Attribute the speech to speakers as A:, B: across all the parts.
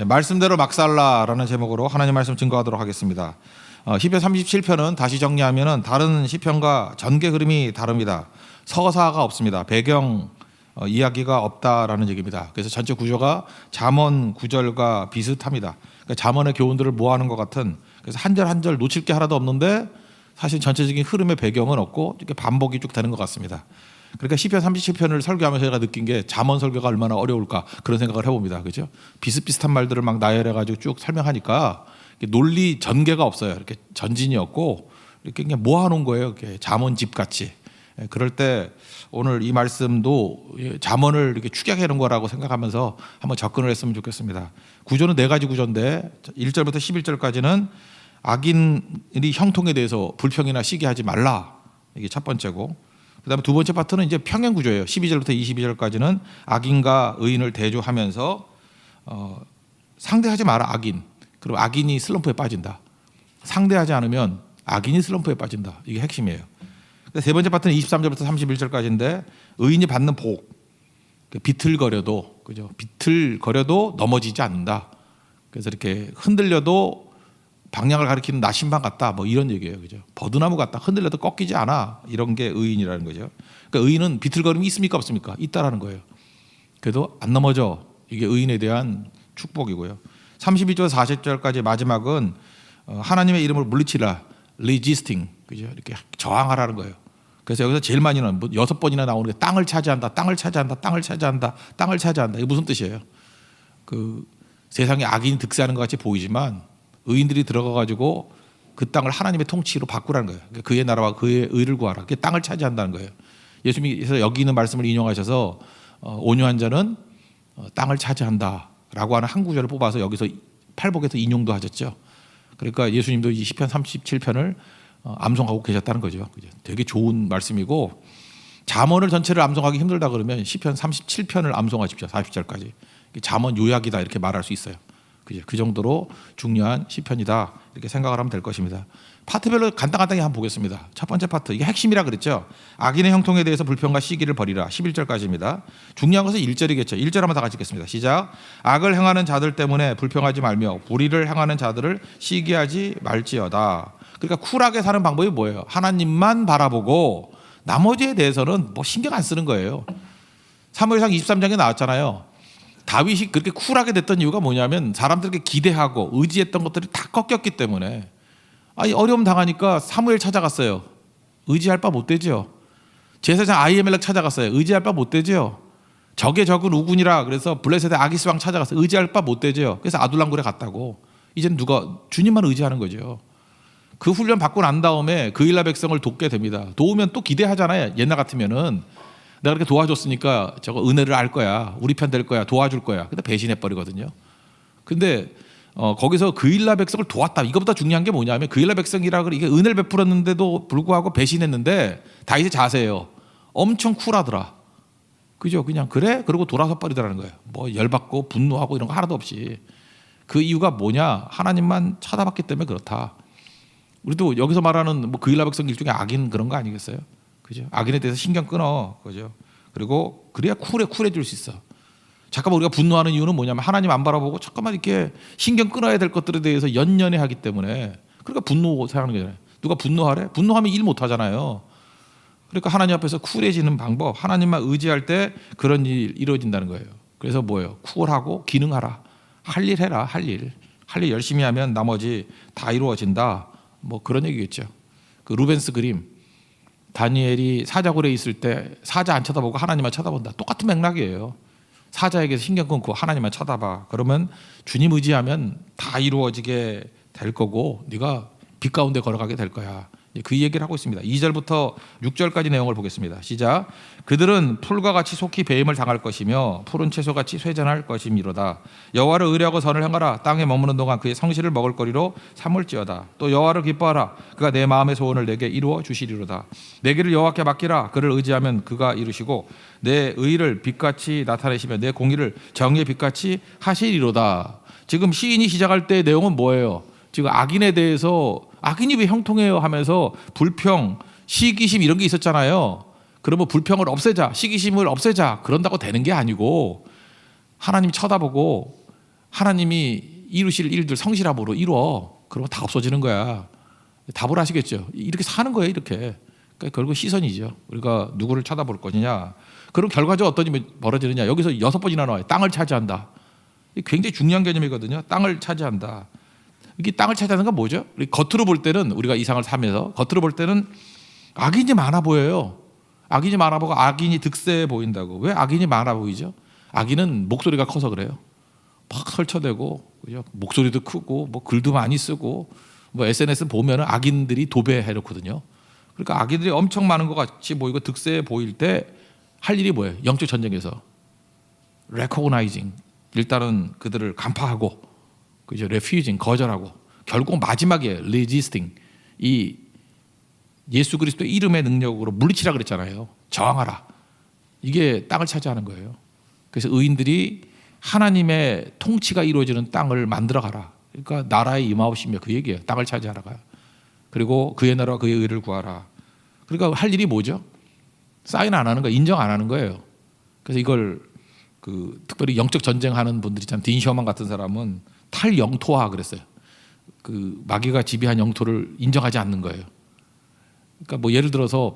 A: 말씀대로 막살라라는 제목으로 하나님 말씀 증거하도록 하겠습니다. 시편 37편은 다시 정리하면은 다른 시편과 전개 흐름이 다릅니다. 서사가 없습니다. 배경 이야기가 없다라는 얘기입니다. 그래서 전체 구조가 잠언 구절과 비슷합니다. 그러니까 잠언의 교훈들을 모아놓은 것 같은, 그래서 한 절 한 절 놓칠 게 하나도 없는데 사실 전체적인 흐름의 배경은 없고 이렇게 반복이 쭉 되는 것 같습니다. 그러니까 시편 37편을 설교하면서 제가 느낀 게 잠언 설교가 얼마나 어려울까 그런 생각을 해봅니다. 그죠? 비슷비슷한 말들을 막 나열해가지고 쭉 설명하니까 논리 전개가 없어요. 이렇게 전진이 없고 이렇게 그냥 모아놓은 거예요. 이렇게 잠언집 같이. 그럴 때 오늘 이 말씀도 잠언을 이렇게 축약해 놓은 거라고 생각하면서 한번 접근을 했으면 좋겠습니다. 구조는 네 가지 구조인데 1절부터 11절까지는 악인이 형통에 대해서 불평이나 시기하지 말라. 이게 첫 번째고, 그다음에 두 번째 파트는 이제 평행 구조예요. 12절부터 22절까지는 악인과 의인을 대조하면서 상대하지 마라 악인. 그리고 악인이 슬럼프에 빠진다. 상대하지 않으면 악인이 슬럼프에 빠진다. 이게 핵심이에요. 세 번째 파트는 23절부터 31절까지인데 의인이 받는 복. 비틀거려도, 그죠? 비틀거려도 넘어지지 않는다. 그래서 이렇게 흔들려도 방향을 가리키는 나심반 같다. 뭐 이런 얘기예요. 그죠? 버드나무 같다. 흔들려도 꺾이지 않아. 이런 게 의인이라는 거죠. 그러니까 의인은 비틀거림이 있습니까? 없습니까? 있다라는 거예요. 그래도 안 넘어져. 이게 의인에 대한 축복이고요. 32절 40절까지 마지막은 하나님의 이름을 물리치라. resisting. 그죠? 이렇게 저항하라는 거예요. 그래서 여기서 제일 많이 나오는 6번이나 나오는 게 땅을 차지한다. 땅을 차지한다. 땅을 차지한다. 땅을 차지한다. 이게 무슨 뜻이에요? 그 세상에 악인이 득세하는 것 같이 보이지만 의인들이 들어가가지고 그 땅을 하나님의 통치로 바꾸라는 거예요. 그러니까 그의 나라와 그의 의를 구하라. 그게 땅을 차지한다는 거예요. 예수님께서 여기 있는 말씀을 인용하셔서 온유한 자는 땅을 차지한다라고 하는 한 구절을 뽑아서 여기서 팔복에서 인용도 하셨죠. 그러니까 예수님도 이 시편 37편을 암송하고 계셨다는 거죠. 되게 좋은 말씀이고, 잠언을 전체를 암송하기 힘들다 그러면 시편 37편을 암송하십시오. 40절까지. 잠언 요약이다 이렇게 말할 수 있어요. 그 정도로 중요한 시편이다 이렇게 생각을 하면 될 것입니다. 파트별로 간단하게 한번 보겠습니다. 첫 번째 파트, 이게 핵심이라 그랬죠. 악인의 형통에 대해서 불평과 시기를 버리라. 11절까지입니다. 중요한 것은 1절이겠죠. 1절 한번 다 같이 읽겠습니다. 시작. 악을 행하는 자들 때문에 불평하지 말며 불의를 행하는 자들을 시기하지 말지어다. 그러니까 쿨하게 사는 방법이 뭐예요? 하나님만 바라보고 나머지에 대해서는 뭐 신경 안 쓰는 거예요. 사무엘상 23장에 나왔잖아요. 다윗이 그렇게 쿨하게 됐던 이유가 뭐냐면 사람들에게 기대하고 의지했던 것들이 다 꺾였기 때문에. 아니, 어려움 당하니까 사무엘 찾아갔어요. 의지할 바 못 되죠. 제사장 아히멜렉 찾아갔어요. 의지할 바 못 되죠. 적의 적은 우군이라 그래서 블레셋의 아기스 왕 찾아갔어요. 의지할 바 못 되죠. 그래서 아둘람굴에 갔다고. 이제는 누가? 주님만 의지하는 거죠. 그 훈련 받고 난 다음에 그 일라 백성을 돕게 됩니다. 도우면 또 기대하잖아요. 옛날 같으면은 내가 그렇게 도와줬으니까 저거 은혜를 알 거야. 우리 편 될 거야. 도와줄 거야. 근데 배신해 버리거든요. 근데 거기서 그 일라 백성을 도왔다. 이것보다 중요한 게 뭐냐면 그 일라 백성이라 그래 이게 은혜를 베풀었는데도 불구하고 배신했는데 다윗의 자세예요. 엄청 쿨하더라. 그죠? 그냥 그래? 그러고 돌아서 버리더라는 거예요. 뭐 열받고 분노하고 이런 거 하나도 없이. 그 이유가 뭐냐? 하나님만 쳐다봤기 때문에 그렇다. 우리도 여기서 말하는 뭐 그 일라 백성 일종의 악인 그런 거 아니겠어요? 그죠? 악인에 대해서 신경 끊어. 그죠? 그리고 그래야 쿨해질 수 있어. 잠깐만 우리가 분노하는 이유는 뭐냐면 하나님 안 바라보고 잠깐만 이렇게 신경 끊어야 될 것들에 대해서 연연해 하기 때문에. 그러니까 분노 사용하는 거잖아요. 누가 분노하래? 분노하면 일 못 하잖아요. 그러니까 하나님 앞에서 쿨해지는 방법, 하나님만 의지할 때 그런 일이 이루어진다는 거예요. 그래서 뭐예요? 쿨하고 기능하라. 할 일 해라. 할 일 열심히 하면 나머지 다 이루어진다. 뭐 그런 얘기겠죠. 그 루벤스 그림, 다니엘이 사자굴에 있을 때 사자 안 쳐다보고 하나님만 쳐다본다. 똑같은 맥락이에요. 사자에게서 신경 끊고 하나님만 쳐다봐. 그러면 주님 의지하면 다 이루어지게 될 거고 네가 빛 가운데 걸어가게 될 거야. 그 얘기를 하고 있습니다. 2절부터 6절까지 내용을 보겠습니다. 시작. 그들은 풀과 같이 속히 배임을 당할 것이며 푸른 채소같이 쇠잔할 것이미로다. 여호와를 의뢰하고 선을 행하라. 땅에 머무는 동안 그의 성실을 먹을 거리로 삼을지어다. 또 여호와를 기뻐하라. 그가 내 마음의 소원을 내게 이루어 주시리로다. 내 길을 여호와께 맡기라. 그를 의지하면 그가 이루시고 내 의를 빛같이 나타내시며 내 공의를 정의의 빛같이 하시리로다. 지금 시인이 시작할 때의 내용은 뭐예요? 지금 악인에 대해서 악인이 왜 형통해요 하면서 불평, 시기심 이런 게 있었잖아요. 그러면 불평을 없애자, 시기심을 없애자 그런다고 되는 게 아니고 하나님 쳐다보고 하나님이 이루실 일들 성실함으로 이루어. 그러면 다 없어지는 거야. 답을 하시겠죠. 이렇게 사는 거예요. 이렇게. 그러니까 결국 시선이죠. 우리가 누구를 쳐다볼 것이냐. 그럼 결과적으로 어떤 일이 벌어지느냐. 여기서 6번이나 나와요. 땅을 차지한다. 이게 굉장히 중요한 개념이거든요. 땅을 차지한다. 이게 땅을 차지하는 건 뭐죠? 우리 겉으로 볼 때는 우리가 이상을 사면서 겉으로 볼 때는 악인이 많아 보여요. 악인이 많아 보고 악인이 득세해 보인다고. 왜 악인이 많아 보이죠? 악인은 목소리가 커서 그래요. 막 설쳐대고, 그죠? 목소리도 크고, 뭐 글도 많이 쓰고, 뭐 SNS 보면은 악인들이 도배해 놓거든요. 그러니까 악인들이 엄청 많은 것 같이 보이고 득세해 보일 때 할 일이 뭐예요? 영적 전쟁에서 recognizing, 일단은 그들을 간파하고, 그죠? refusing, 거절하고, 결국 마지막에 resisting, 이 예수 그리스도의 이름의 능력으로 물리치라 그랬잖아요. 저항하라. 이게 땅을 차지하는 거예요. 그래서 의인들이 하나님의 통치가 이루어지는 땅을 만들어 가라. 그러니까 나라의 임하옵시며 그 얘기예요. 땅을 차지하라가. 그리고 그의 나라와 그의 의를 구하라. 그러니까 할 일이 뭐죠? 사인 안 하는 거예요. 인정 안 하는 거예요. 그래서 이걸 특별히 영적 전쟁하는 분들이 참 딘 셔먼 같은 사람은 탈영토화 그랬어요. 마귀가 지배한 영토를 인정하지 않는 거예요. 그러니까 뭐 예를 들어서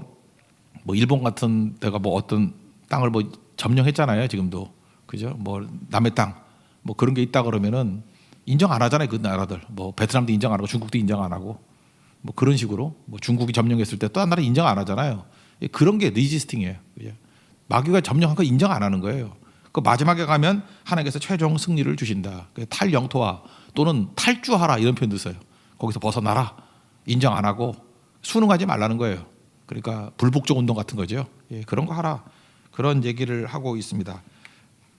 A: 뭐 일본 같은 데가 뭐 어떤 땅을 뭐 점령했잖아요. 지금도. 그죠? 뭐 남의 땅 뭐 그런 게 있다 그러면은 인정 안 하잖아요. 그 나라들. 뭐 베트남도 인정 안 하고 중국도 인정 안 하고 뭐 그런 식으로 뭐 중국이 점령했을 때 또 한 나라 인정 안 하잖아요. 그런 게 리지스팅이에요. 그죠? 마귀가 점령한 거 인정 안 하는 거예요. 그 마지막에 가면 하나님께서 최종 승리를 주신다. 탈영토화 또는 탈주하라 이런 표현도 써요. 거기서 벗어나라. 인정 안 하고 순응하지 말라는 거예요. 그러니까 불복종 운동 같은 거죠. 예, 그런 거 하라. 그런 얘기를 하고 있습니다.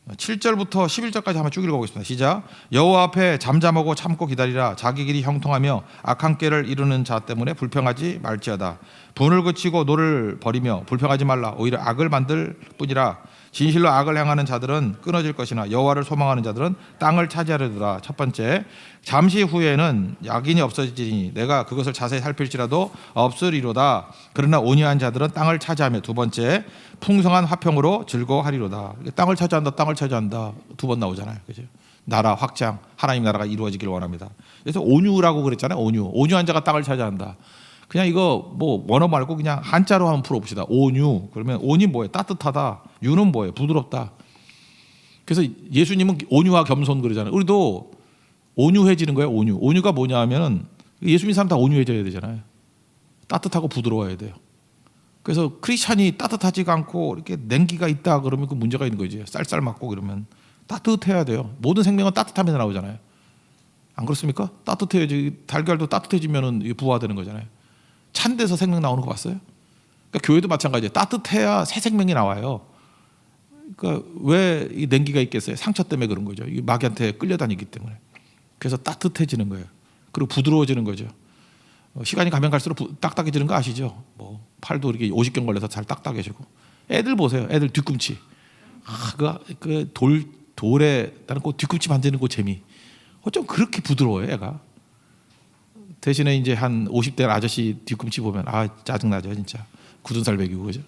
A: 7절부터 11절까지 한번 쭉 읽어보겠습니다. 시작. 여호와 앞에 잠잠하고 참고 기다리라. 자기 길이 형통하며 악한 꾀를 이루는 자 때문에 불평하지 말지어다. 분을 그치고 노를 버리며 불평하지 말라. 오히려 악을 만들 뿐이라. 진실로 악을 행하는 자들은 끊어질 것이나 여호와를 소망하는 자들은 땅을 차지하려더라. 첫 번째, 잠시 후에는 악인이 없어지니 내가 그것을 자세히 살필지라도 없으리로다. 그러나 온유한 자들은 땅을 차지하며. 두 번째, 풍성한 화평으로 즐거워하리로다. 땅을 차지한다, 땅을 차지한다. 2번 나오잖아요. 그죠? 나라 확장, 하나님 나라가 이루어지길 원합니다. 그래서 온유라고 그랬잖아요. 온유한 자가 땅을 차지한다. 그냥 이거 뭐 원어 말고 그냥 한자로 한번 풀어봅시다. 온유. 그러면 온이 뭐예요? 따뜻하다. 유는 뭐예요? 부드럽다. 그래서 예수님은 온유와 겸손 그러잖아요. 우리도 온유해지는 거예요. 온유가 뭐냐 하면 예수님 사람 다 온유해져야 되잖아요. 따뜻하고 부드러워야 돼요. 그래서 크리스찬이 따뜻하지가 않고 이렇게 냉기가 있다 그러면 그 문제가 있는 거지. 쌀쌀 맞고 그러면 따뜻해야 돼요. 모든 생명은 따뜻하면서 나오잖아요. 안 그렇습니까? 따뜻해야지. 달걀도 따뜻해지면은 부화되는 거잖아요. 찬 데서 생명 나오는 거 봤어요? 그러니까 교회도 마찬가지예요. 따뜻해야 새 생명이 나와요. 그러니까 왜 이 냉기가 있겠어요? 상처 때문에 그런 거죠. 이 마귀한테 끌려다니기 때문에. 그래서 따뜻해지는 거예요. 그리고 부드러워지는 거죠. 시간이 가면 갈수록 딱딱해지는 거 아시죠? 뭐 팔도 이렇게 50견 걸려서 잘 딱딱해지고. 애들 보세요. 애들 뒤꿈치. 그 돌에 나는 그 뒤꿈치 만드는 그 재미. 어쩜 그렇게 부드러워요, 애가. 대신에 이제 한 50대 아저씨 뒤꿈치 보면 짜증나죠, 진짜. 굳은 살 먹이고 그죠?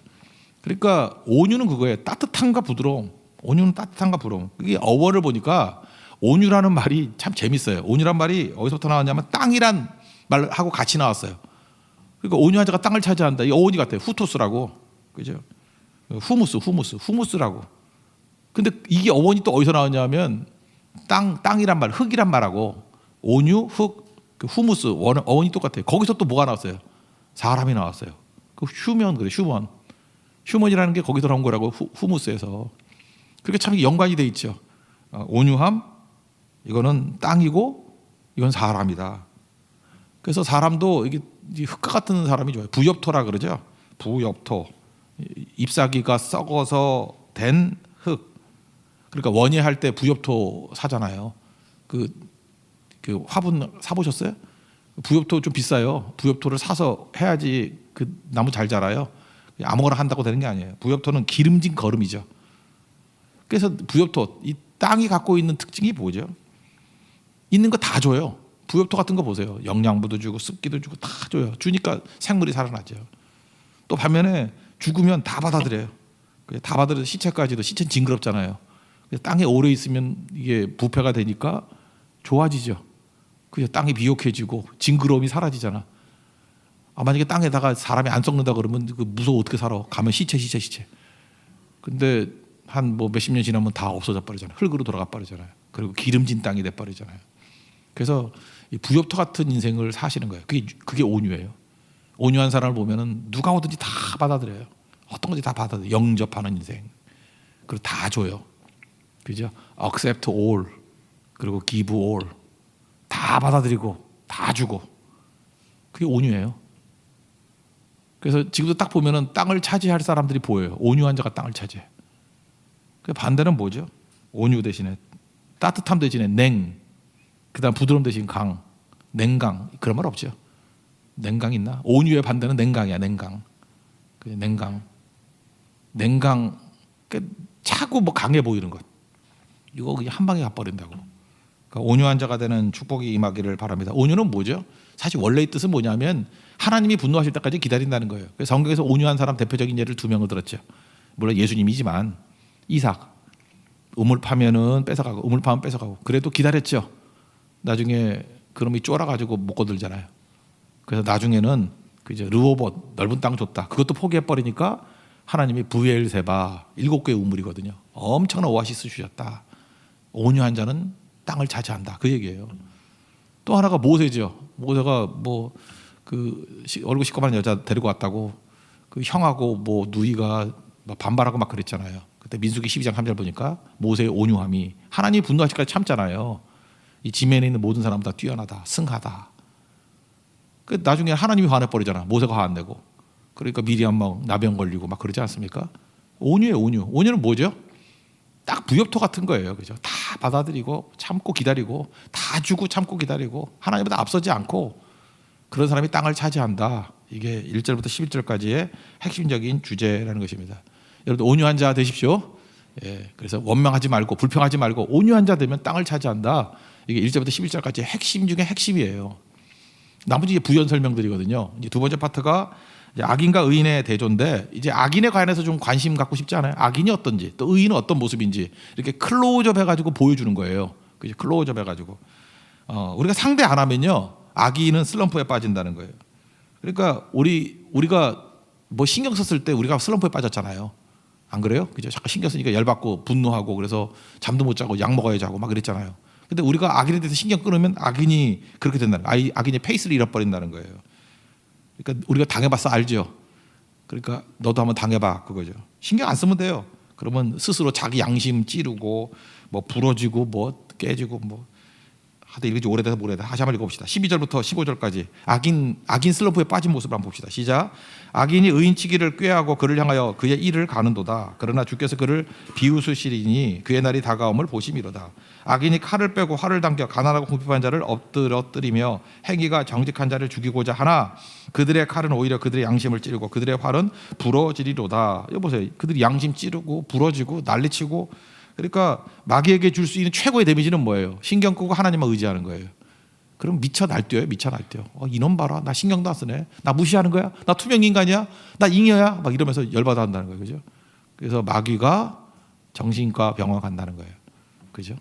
A: 그러니까 온유는 그거예요. 따뜻함과 부드러움. 온유는 따뜻함과 부드러움. 이게 어원을 보니까 온유라는 말이 참 재밌어요. 온유란 말이 어디서부터 나왔냐면 땅이란 말하고 같이 나왔어요. 그러니까 온유한 자가 땅을 차지한다. 이 어원이 같아요. 후토스라고. 그죠? 후무스라고. 근데 이게 어원이 또 어디서 나왔냐면 땅이란 말, 흙이란 말하고 온유, 흙, 후무스 어원이 똑같아요. 거기서 또 뭐가 나왔어요? 사람이 나왔어요. 그 휴먼 그래, 휴먼이라는 게 거기서 나온 거라고 후무스에서. 그렇게 참 연관이 돼 있죠. 온유함, 이거는 땅이고 이건 사람이다. 그래서 사람도 이게 흙과 같은 사람이 좋아요. 부엽토라 그러죠. 부엽토, 잎사귀가 썩어서 된 흙. 그러니까 원예할 때 부엽토 사잖아요. 그 화분 사보셨어요? 부엽토 좀 비싸요. 부엽토를 사서 해야지 그 나무 잘 자라요. 아무거나 한다고 되는 게 아니에요. 부엽토는 기름진 거름이죠. 그래서 부엽토, 이 땅이 갖고 있는 특징이 뭐죠? 있는 거 다 줘요. 부엽토 같은 거 보세요. 영양분도 주고 습기도 주고 다 줘요. 주니까 생물이 살아나죠. 또 반면에 죽으면 다 받아들여요. 다 받아들여서 시체까지도, 시체는 징그럽잖아요. 땅에 오래 있으면 이게 부패가 되니까 좋아지죠. 그래서 땅이 비옥해지고 징그러움이 사라지잖아. 만약에 땅에다가 사람이 안 썩는다 그러면 그 무서워 어떻게 살아? 가면 시체. 근데 한 뭐 몇십 년 지나면 다 없어져 버리잖아요. 흙으로 돌아가 버리잖아요. 그리고 기름진 땅이 돼 버리잖아요. 그래서 이 부엽토 같은 인생을 사시는 거예요. 그게 온유예요. 온유한 사람을 보면은 누가 오든지 다 받아들여요. 어떤 건지 다 받아들여요. 영접하는 인생. 그리고 다 줘요. 그죠? accept all. 그리고 give all. 다 받아들이고 다 주고. 그게 온유예요. 그래서 지금도 딱 보면은 땅을 차지할 사람들이 보여요. 온유한 자가 땅을 차지해. 그 반대는 뭐죠? 온유 대신에 따뜻함 대신에 냉. 그다음 부드러움 대신 강. 냉강. 그런 말 없죠. 냉강 있나? 온유의 반대는 냉강이야. 냉강. 냉강. 차고 뭐 강해 보이는 것. 이거 그냥 한 방에 가버린다고. 그러니까 온유한 자가 되는 축복이 임하기를 바랍니다. 온유는 뭐죠? 사실 원래의 뜻은 뭐냐면 하나님이 분노하실 때까지 기다린다는 거예요. 그래서 성경에서 온유한 사람 대표적인 예를 2명을 들었죠. 물론 예수님이지만 이삭 우물 파면은 뺏어가고 우물 파면 뺏어가고 그래도 기다렸죠. 나중에 그놈이 쫄아가지고 못 거들잖아요. 그래서 나중에는 그죠 르호봇 넓은 땅 줬다. 그것도 포기해 버리니까 하나님이 브엘세바 7개의 우물이거든요. 엄청난 오아시스 주셨다. 온유한 자는 땅을 차지한다. 그 얘기예요. 또 하나가 모세죠. 모세가 뭐 그 얼굴 시커먼 여자 데리고 왔다고 그 형하고 뭐 누이가 반발하고 막 그랬잖아요. 그때 민수기 12장 3절 보니까 모세의 온유함이 하나님이 분노하실 때까지 참잖아요. 이 지면에 있는 모든 사람보다 뛰어나다, 승하다. 그 나중에 하나님이 화내버리잖아. 모세가 화 안 내고. 그러니까 미리암 막 나병 걸리고 막 그러지 않습니까? 온유예요, 온유. 온유는 뭐죠? 딱 부엽토 같은 거예요. 그죠? 다 받아들이고 참고 기다리고 다 주고 참고 기다리고 하나님보다 앞서지 않고 그런 사람이 땅을 차지한다. 이게 1절부터 11절까지의 핵심적인 주제라는 것입니다. 여러분 온유한 자 되십시오. 예, 그래서 원망하지 말고 불평하지 말고 온유한 자 되면 땅을 차지한다. 이게 1절부터 11절까지의 핵심 중에 핵심이에요. 나머지 이제 부연 설명들이거든요. 이제 두 번째 파트가 이제 악인과 의인의 대조인데 이제 악인에 관해서 좀 관심 갖고 싶지 않아요? 악인이 어떤지 또 의인은 어떤 모습인지 이렇게 클로즈업 해가지고 보여주는 거예요. 그죠? 클로즈업 해가지고 우리가 상대 안 하면요 악인은 슬럼프에 빠진다는 거예요. 그러니까 우리가 뭐 신경 썼을 때 우리가 슬럼프에 빠졌잖아요. 안 그래요? 그죠? 자꾸 신경 쓰니까 열받고 분노하고 그래서 잠도 못 자고 약 먹어야지 하고 막 그랬잖아요. 근데 우리가 악인에 대해서 신경 끊으면 악인이 그렇게 된다는 거예요. 악인이 페이스를 잃어버린다는 거예요. 그러니까 우리가 당해봤어 알죠? 그러니까 너도 한번 당해봐 그거죠. 신경 안 쓰면 돼요. 그러면 스스로 자기 양심 찌르고 뭐 부러지고 뭐 깨지고 뭐 하도 읽은 지 오래돼서 모르겠다. 다시 한번 읽어봅시다. 12절부터 15절까지 악인 슬럼프에 빠진 모습을 한번 봅시다. 시작. 악인이 의인치기를 꾀하고 그를 향하여 그의 일을 가는도다. 그러나 주께서 그를 비웃으시리니 그의 날이 다가옴을 보심이로다. 악인이 칼을 빼고 활을 당겨 가난하고 궁핍한 자를 엎드러뜨리며 행위가 정직한 자를 죽이고자 하나 그들의 칼은 오히려 그들의 양심을 찌르고 그들의 활은 부러지리로다. 여보세요. 그들이 양심 찌르고 부러지고 난리치고 그러니까 마귀에게 줄 수 있는 최고의 데미지는 뭐예요? 신경 끄고 하나님만 의지하는 거예요. 그럼 미쳐 날뛰어요. 미쳐 날뛰어. 이놈 봐라. 나 신경도 안 쓰네. 나 무시하는 거야? 나 투명 인간이야? 나 잉여야? 막 이러면서 열받아 한다는 거예요. 그죠? 그래서 마귀가 정신과 병원 간다는 거예요. 그죠?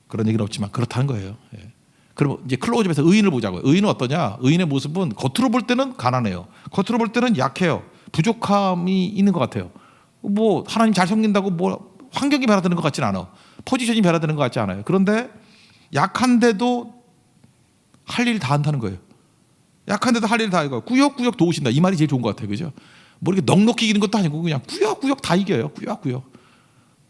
A: 그런 얘기는 없지만 그렇다는 거예요. 예. 그럼 이제 클로즈업에서 의인을 보자고요. 의인은 어떠냐? 의인의 모습은 겉으로 볼 때는 가난해요. 겉으로 볼 때는 약해요. 부족함이 있는 것 같아요. 뭐 하나님 잘 섬긴다고 뭐 환경이 변화되는 것 같지는 않아. 포지션이 변화되는 것 같지 않아요. 그런데 약한데도 할 일 다 한다는 거예요. 약한데도 할 일 다 이거 꾸역꾸역 도우신다. 이 말이 제일 좋은 것 같아요. 그죠? 뭐 이렇게 넉넉히 이기는 것도 아니고 그냥 꾸역꾸역 다 이겨요. 꾸역꾸역.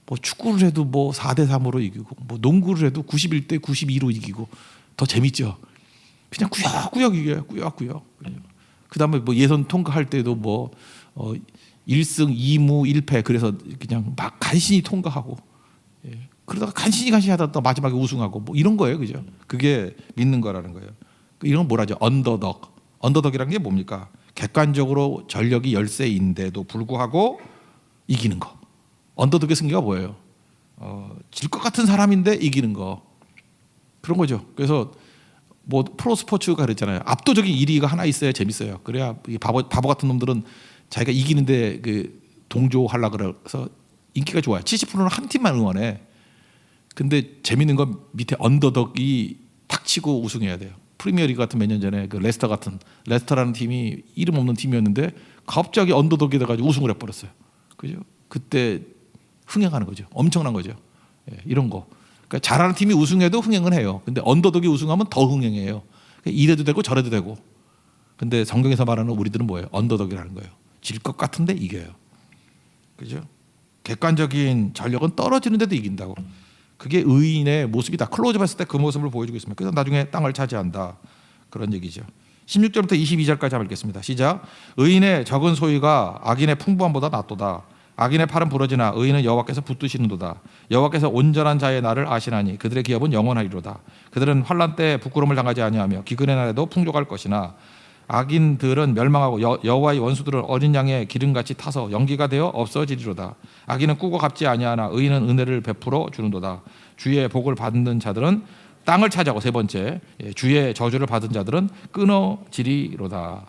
A: 뭐 축구를 해도 뭐 4대3으로 이기고 뭐 농구를 해도 91대 92로 이기고 더 재밌죠. 그냥 꾸역꾸역 이겨요. 꾸역꾸역. 그다음에 뭐 예선 통과할 때도 뭐 1승 2무 1패 그래서 그냥 막 간신히 통과하고 그러다가 간신히 하다 또 마지막에 우승하고 뭐 이런 거예요. 그죠? 그게 믿는 거라는 거예요. 이런 건 뭐라죠? 언더덕. 언더덕이라는 게 뭡니까? 객관적으로 전력이 열세인데도 불구하고 이기는 거. 언더덕의 승리가 뭐예요? 질 것 같은 사람인데 이기는 거. 그런 거죠. 그래서 뭐 프로 스포츠가 그랬잖아요. 압도적인 1위가 하나 있어야 재밌어요. 그래야 바보 같은 놈들은 자기가 이기는데 그 동조하려 그래서 인기가 좋아요. 70%는 한 팀만 응원해. 근데 재밌는 건 밑에 언더덕이 탁 치고 우승해야 돼요. 프리미어리그 같은 몇 년 전에 그 레스터라는 팀이 이름 없는 팀이었는데 갑자기 언더덕이 돼가지고 우승을 해버렸어요. 그죠? 그때 흥행하는 거죠. 엄청난 거죠. 예, 이런 거. 그러니까 잘하는 팀이 우승해도 흥행은 해요. 근데 언더덕이 우승하면 더 흥행해요. 그러니까 이래도 되고 저래도 되고. 근데 성경에서 말하는 우리들은 뭐예요? 언더덕이라는 거예요. 질 것 같은데 이겨요. 그죠? 객관적인 전력은 떨어지는데도 이긴다고. 그게 의인의 모습이다. 클로즈업 했을 때 그 모습을 보여주고 있습니다. 그래서 나중에 땅을 차지한다. 그런 얘기죠. 16절부터 22절까지 한번 읽겠습니다. 시작. 의인의 적은 소유가 악인의 풍부함보다 낫도다. 악인의 팔은 부러지나 의인은 여호와께서 붙드시는도다. 여호와께서 온전한 자의 날을 아시나니 그들의 기업은 영원하리로다. 그들은 환난 때 부끄러움을 당하지 아니하며 기근의 날에도 풍족할 것이나 악인들은 멸망하고 여호와의 원수들은 어린 양의 기름같이 타서 연기가 되어 없어지리로다. 악인은 꾸고 갚지 아니하나 의인은 은혜를 베풀어 주는도다. 주의 복을 받는 자들은 땅을 차지하고 세 번째 주의 저주를 받은 자들은 끊어지리로다.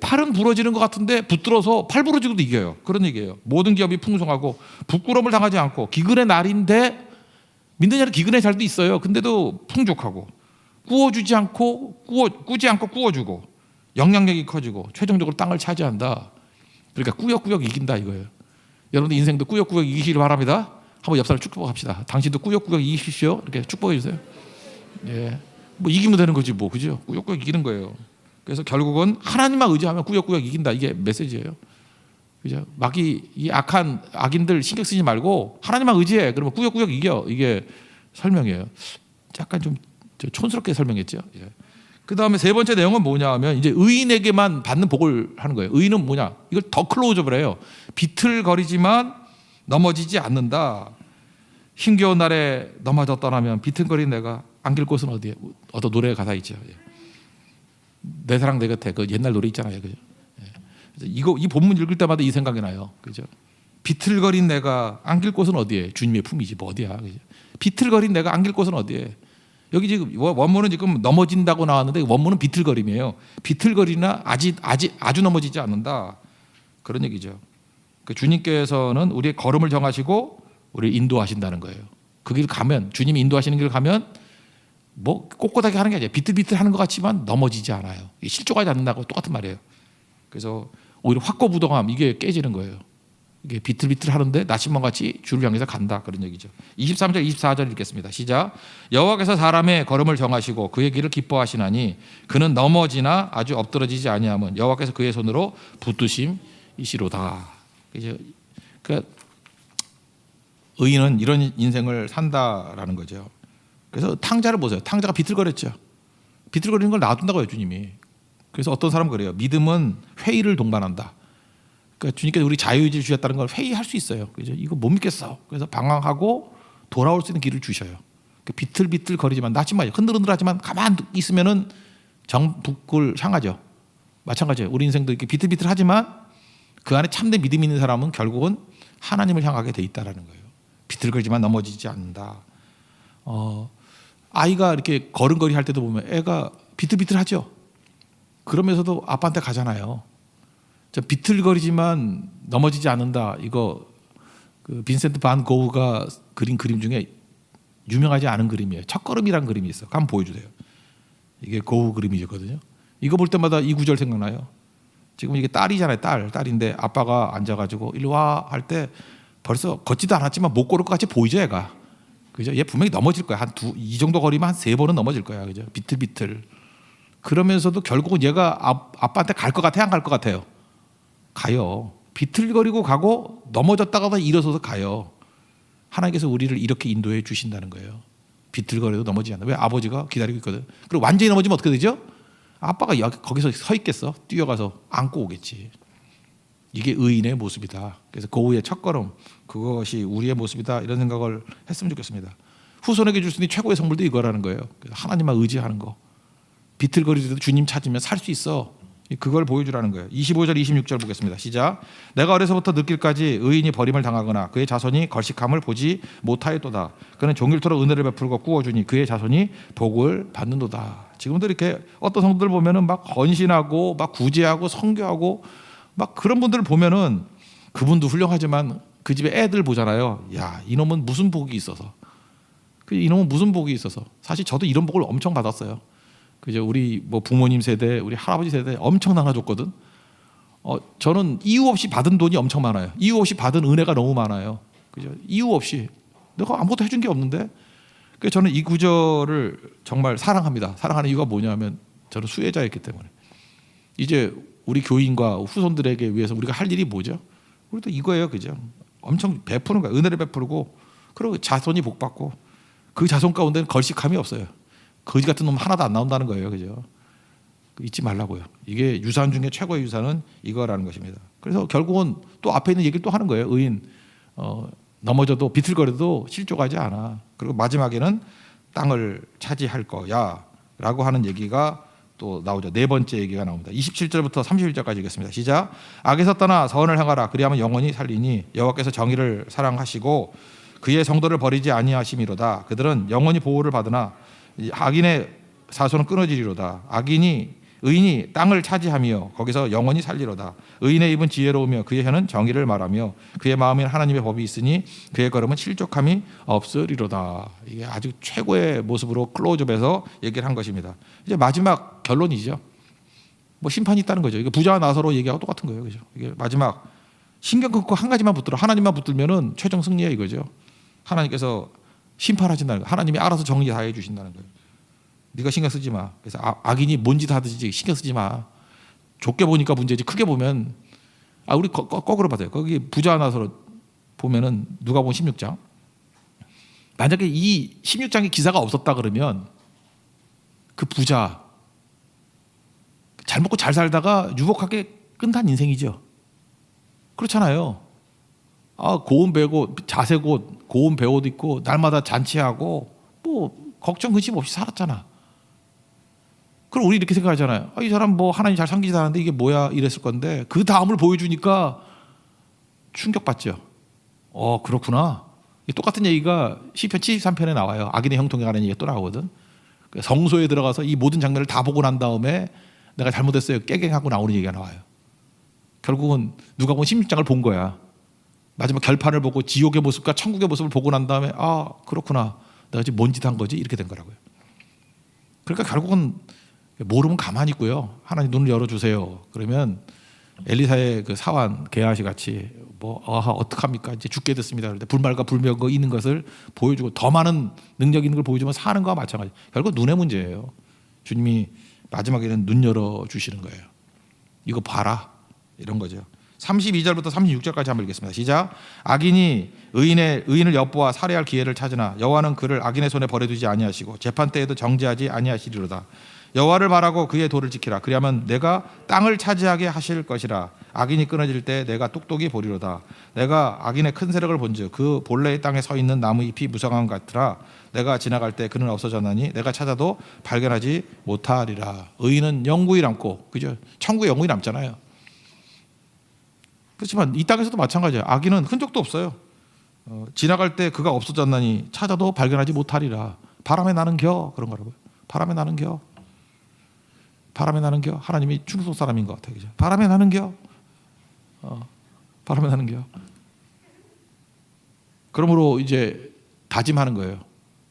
A: 팔은 부러지는 것 같은데 붙들어서 팔 부러지고도 이겨요. 그런 얘기예요. 모든 기업이 풍성하고 부끄러움을 당하지 않고 기근의 날인데 믿는 자는 기근의 날도 있어요. 근데도 풍족하고 꾸어주지 않고 꾸지 않고 꾸어주고 영향력이 커지고 최종적으로 땅을 차지한다. 그러니까 꾸역꾸역 이긴다 이거예요. 여러분들 인생도 꾸역꾸역 이기시길 바랍니다. 한번 옆 사람 축복합시다. 당신도 꾸역꾸역 이기십시오. 이렇게 축복해 주세요. 예, 뭐 이기면 되는 거지 뭐, 그죠? 꾸역꾸역 이기는 거예요. 그래서 결국은 하나님만 의지하면 꾸역꾸역 이긴다. 이게 메시지예요. 그죠? 이 악한 악인들 신경 쓰지 말고 하나님만 의지해. 그러면 꾸역꾸역 이겨. 이게 설명이에요. 약간 좀 촌스럽게 설명했죠. 예. 그 다음에 세 번째 내용은 뭐냐 하면 이제 의인에게만 받는 복을 하는 거예요. 의인은 뭐냐? 이걸 더 클로즈업을 해요. 비틀거리지만 넘어지지 않는다. 힘겨운 날에 넘어졌다 하면 비틀거린 내가 안길 곳은 어디에? 어떤 노래 가사 있죠. 예. 내 사랑 내 곁에 그 옛날 노래 있잖아요. 그죠? 예. 이 본문 읽을 때마다 이 생각이 나요. 그죠? 비틀거린 내가 안길 곳은 어디에? 주님의 품이지 뭐 어디야? 그죠? 비틀거린 내가 안길 곳은 어디에? 여기 지금 원문은 지금 넘어진다고 나왔는데 원문은 비틀거림이에요. 비틀거리나 아주 넘어지지 않는다. 그런 얘기죠. 그 주님께서는 우리의 걸음을 정하시고 우리를 인도하신다는 거예요. 그 길 가면 주님이 인도하시는 길 가면 뭐 꼿꼿하게 하는 게 아니라 비틀비틀 하는 것 같지만 넘어지지 않아요. 실족하지 않는다고 똑같은 말이에요. 그래서 오히려 확고부동함 이게 깨지는 거예요. 이게 비틀비틀 하는데 나침반같이 주를 향해서 간다. 그런 얘기죠. 23절 24절 읽겠습니다. 시작. 여호와께서 사람의 걸음을 정하시고 그의 길을 기뻐하시나니 그는 넘어지나 아주 엎드러지지 아니하면 여호와께서 그의 손으로 붙드심이시로다. 그러니까 의인은 이런 인생을 산다라는 거죠. 그래서 탕자를 보세요. 탕자가 비틀거렸죠. 비틀거리는 걸 놔둔다고요, 주님이. 그래서 어떤 사람은 그래요. 믿음은 회의를 동반한다. 그러니까 주님께서 우리 자유의지를 주셨다는 걸 회의할 수 있어요. 그죠? 이거 못 믿겠어. 그래서 방황하고 돌아올 수 있는 길을 주셔요. 비틀비틀 거리지만 나지만 흔들흔들하지만 가만 있으면은 정북을 향하죠. 마찬가지예요. 우리 인생도 이렇게 비틀비틀하지만 그 안에 참된 믿음이 있는 사람은 결국은 하나님을 향하게 돼 있다라는 거예요. 비틀거리지만 넘어지지 않는다. 아이가 이렇게 걸음걸이 할 때도 보면 애가 비틀비틀하죠. 그러면서도 아빠한테 가잖아요. 비틀거리지만 넘어지지 않는다. 이거 그 빈센트 반 고흐가 그린 그림 중에 유명하지 않은 그림이에요. 첫걸음이라는 그림이 있어. 한번 보여주세요. 이게 고흐 그림이거든요. 이거 볼 때마다 이 구절 생각나요. 지금 이게 딸이잖아요. 딸인데 아빠가 앉아가지고 일로 와 할 때 벌써 걷지도 않았지만 못 걸을 것 같이 보이죠, 얘가. 그죠? 얘 분명히 넘어질 거야. 이 정도 거리면 한 3번은 넘어질 거야. 그죠? 비틀비틀. 그러면서도 결국은 얘가 아빠한테 갈 것 같아, 안 갈 것 같아요? 가요. 비틀거리고 가고 넘어졌다가도 일어서서 가요. 하나님께서 우리를 이렇게 인도해 주신다는 거예요. 비틀거려도 넘어지지 않는다. 왜? 아버지가 기다리고 있거든. 그리고 완전히 넘어지면 어떻게 되죠? 아빠가 거기서 서 있겠어? 뛰어가서 안고 오겠지. 이게 의인의 모습이다. 그래서 고우의 첫걸음, 그것이 우리의 모습이다. 이런 생각을 했으면 좋겠습니다. 후손에게 줄 수 있는 최고의 선물도 이거라는 거예요. 하나님만 의지하는 거. 비틀거리도 주님 찾으면 살 수 있어. 그걸 보여주라는 거예요. 25절 26절 보겠습니다. 시작. 내가 어려서부터 늙길까지 의인이 버림을 당하거나 그의 자손이 걸식함을 보지 못하였도다. 그는 종일토록 은혜를 베풀고 꾸어주니 그의 자손이 복을 받는도다. 지금도 이렇게 어떤 성도들 보면은 막 헌신하고 막 구제하고 선교하고 막 그런 분들을 보면은 그분도 훌륭하지만 그 집에 애들 보잖아요. 야, 이놈은 무슨 복이 있어서. 이놈은 무슨 복이 있어서. 사실 저도 이런 복을 엄청 받았어요. 그죠? 우리 뭐 부모님 세대, 우리 할아버지 세대 엄청 나눠줬거든. 저는 이유 없이 받은 돈이 엄청 많아요. 이유 없이 받은 은혜가 너무 많아요. 그죠? 이유 없이 내가 아무것도 해준 게 없는데. 그래서 저는 이 구절을 정말 사랑합니다. 사랑하는 이유가 뭐냐면 저는 수혜자였기 때문에. 이제 우리 교인과 후손들에게 위해서 우리가 할 일이 뭐죠? 우리도 이거예요, 그죠? 엄청 베푸는 거야. 은혜를 베풀고 그리고 자손이 복받고 그 자손 가운데는 걸식함이 없어요. 거지 같은 놈 하나도 안 나온다는 거예요, 그죠? 잊지 말라고요. 이게 유산 중에 최고의 유산은 이거라는 것입니다. 그래서 결국은 또 앞에 있는 얘기를 또 하는 거예요. 의인 넘어져도 비틀거려도 실족하지 않아. 그리고 마지막에는 땅을 차지할 거야라고 하는 얘기가 또 나오죠. 네 번째 얘기가 나옵니다. 27절부터 31절까지 읽겠습니다. 시작. 악에서 떠나 선을 행하라. 그리하면 영원히 살리니 여호와께서 정의를 사랑하시고 그의 성도를 버리지 아니하심이로다. 그들은 영원히 보호를 받으나 악인의 사손은 끊어지리로다. 의인이 땅을 차지하며 거기서 영원히 살리로다. 의인의 입은 지혜로우며 그의 혀는 정의를 말하며 그의 마음에는 하나님의 법이 있으니 그의 걸음은 실족함이 없으리로다. 이게 아주 최고의 모습으로 클로즈업해서 얘기를 한 것입니다. 이제 마지막 결론이죠. 뭐 심판이 있다는 거죠. 이게 부자와 나사로 얘기하고 똑같은 거예요, 그죠? 이게 마지막 신경 끊고 한 가지만 붙들어. 하나님만 붙들면은 최종 승리야 이거죠. 하나님께서 심판하신다는 거예요. 하나님이 알아서 정리 다 해주신다는 거예요. 네가 신경 쓰지 마. 그래서 악인이 뭔 짓 하든지 신경 쓰지 마. 좁게 보니까 문제지 크게 보면 우리 거꾸로 받아요. 거기 부자 나서로 보면은 누가복음 16장. 만약에 이 16장에 기사가 없었다 그러면 그 부자 잘 먹고 잘 살다가 유복하게 끝난 인생이죠. 그렇잖아요. 고운 배고 자세 곧 고운 배옷 입고 날마다 잔치하고 뭐 걱정 근심 없이 살았잖아. 그럼 우리 이렇게 생각하잖아요. 이 사람 뭐 하나님 잘 섬기지도 않는데 이게 뭐야 이랬을 건데 그 다음을 보여주니까 충격받죠. 그렇구나. 똑같은 얘기가 시편 73편에 나와요. 악인의 형통에 관한 얘기가 또 나오거든. 성소에 들어가서 이 모든 장면을 다 보고 난 다음에 내가 잘못했어요 깨갱하고 나오는 얘기가 나와요. 결국은 누가 보면 16장을 본 거야. 마지막 결판을 보고 지옥의 모습과 천국의 모습을 보고 난 다음에 그렇구나. 내가 지금 뭔 짓 한 거지? 이렇게 된 거라고요. 그러니까 결국은 모르면 가만히 있고요. 하나님 눈을 열어주세요. 그러면 엘리사의 그 사환 게하시 같이 어떡합니까? 이제 죽게 됐습니다. 그럴 때 불말과 불멸과 있는 것을 보여주고 더 많은 능력 있는 걸 보여주면 사는 거와 마찬가지. 결국 눈의 문제예요. 주님이 마지막에는 눈 열어주시는 거예요. 이거 봐라. 이런 거죠. 32절부터 36절까지 한번 읽겠습니다. 시작. 악인이 의인을 엿보아 살해할 기회를 찾으나 여호와는 그를 악인의 손에 버려두지 아니하시고 재판 때에도 정죄하지 아니하시리로다. 여호와를 바라고 그의 도를 지키라. 그리하면 내가 땅을 차지하게 하실 것이라. 악인이 끊어질 때 내가 똑똑히 보리로다. 내가 악인의 큰 세력을 본즉 그 본래의 땅에 서 있는 나무 잎이 무성한 것 같으라. 내가 지나갈 때 그는 없어졌나니 내가 찾아도 발견하지 못하리라. 의인은 영구히 남고, 그죠? 천국에 영구히 남잖아요. 그렇지만 이 땅에서도 마찬가지예요. 악인은 흔적도 없어요. 지나갈 때 그가 없어졌나니 찾아도 발견하지 못하리라. 바람에 나는 겨 그런 거라고요. 바람에 나는 겨. 바람에 나는 겨. 하나님이 충성 사람인 것 같아요. 그죠? 바람에 나는 겨. 바람에 나는 겨. 그러므로 이제 다짐하는 거예요.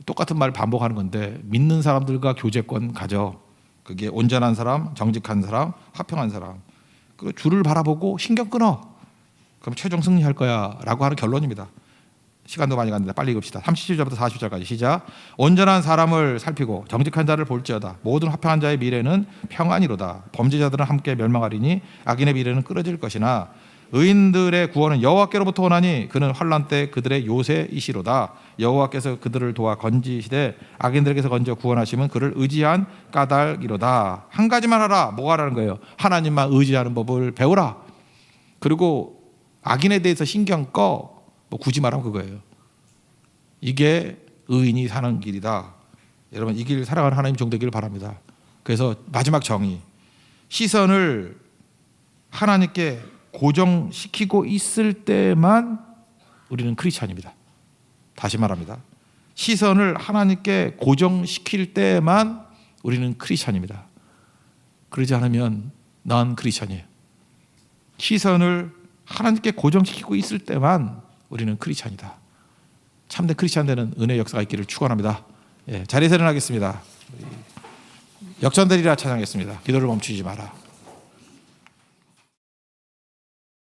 A: 똑같은 말 반복하는 건데 믿는 사람들과 교제권 가져. 그게 온전한 사람, 정직한 사람, 화평한 사람. 그리고 주를 바라보고 신경 끊어. 그럼 최종 승리할 거야 라고 하는 결론입니다. 시간도 많이 갔는데 빨리 읽읍시다. 37절부터 40절까지 시작. 온전한 사람을 살피고 정직한 자를 볼지어다. 모든 화평한 자의 미래는 평안이로다. 범죄자들은 함께 멸망하리니 악인의 미래는 끊어질 것이나 의인들의 구원은 여호와께로부터 오나니 그는 환난 때 그들의 요새이시로다. 여호와께서 그들을 도와 건지시되 악인들에게서 건져 구원하시면 그를 의지한 까닭이로다. 한 가지만 하라. 뭐가 하라는 거예요? 하나님만 의지하는 법을 배우라. 그리고 악인에 대해서 신경 꺼. 굳이 말하면 그거예요. 이게 의인이 사는 길이다. 여러분 이 길 살아가는 하나님 종되기를 바랍니다. 그래서 마지막 정의. 시선을 하나님께 고정시키고 있을 때만 우리는 크리스찬입니다. 다시 말합니다. 시선을 하나님께 고정시킬 때만 우리는 크리스찬입니다. 그러지 않으면 난 크리스찬이에요. 시선을 하나님께 고정시키고 있을 때만 우리는 크리스찬이다. 참된 크리스찬 되는 은혜 역사가 있기를 축원합니다. 예, 자리에서 일어나겠습니다. 역전되리라 찬양했습니다. 기도를 멈추지 마라.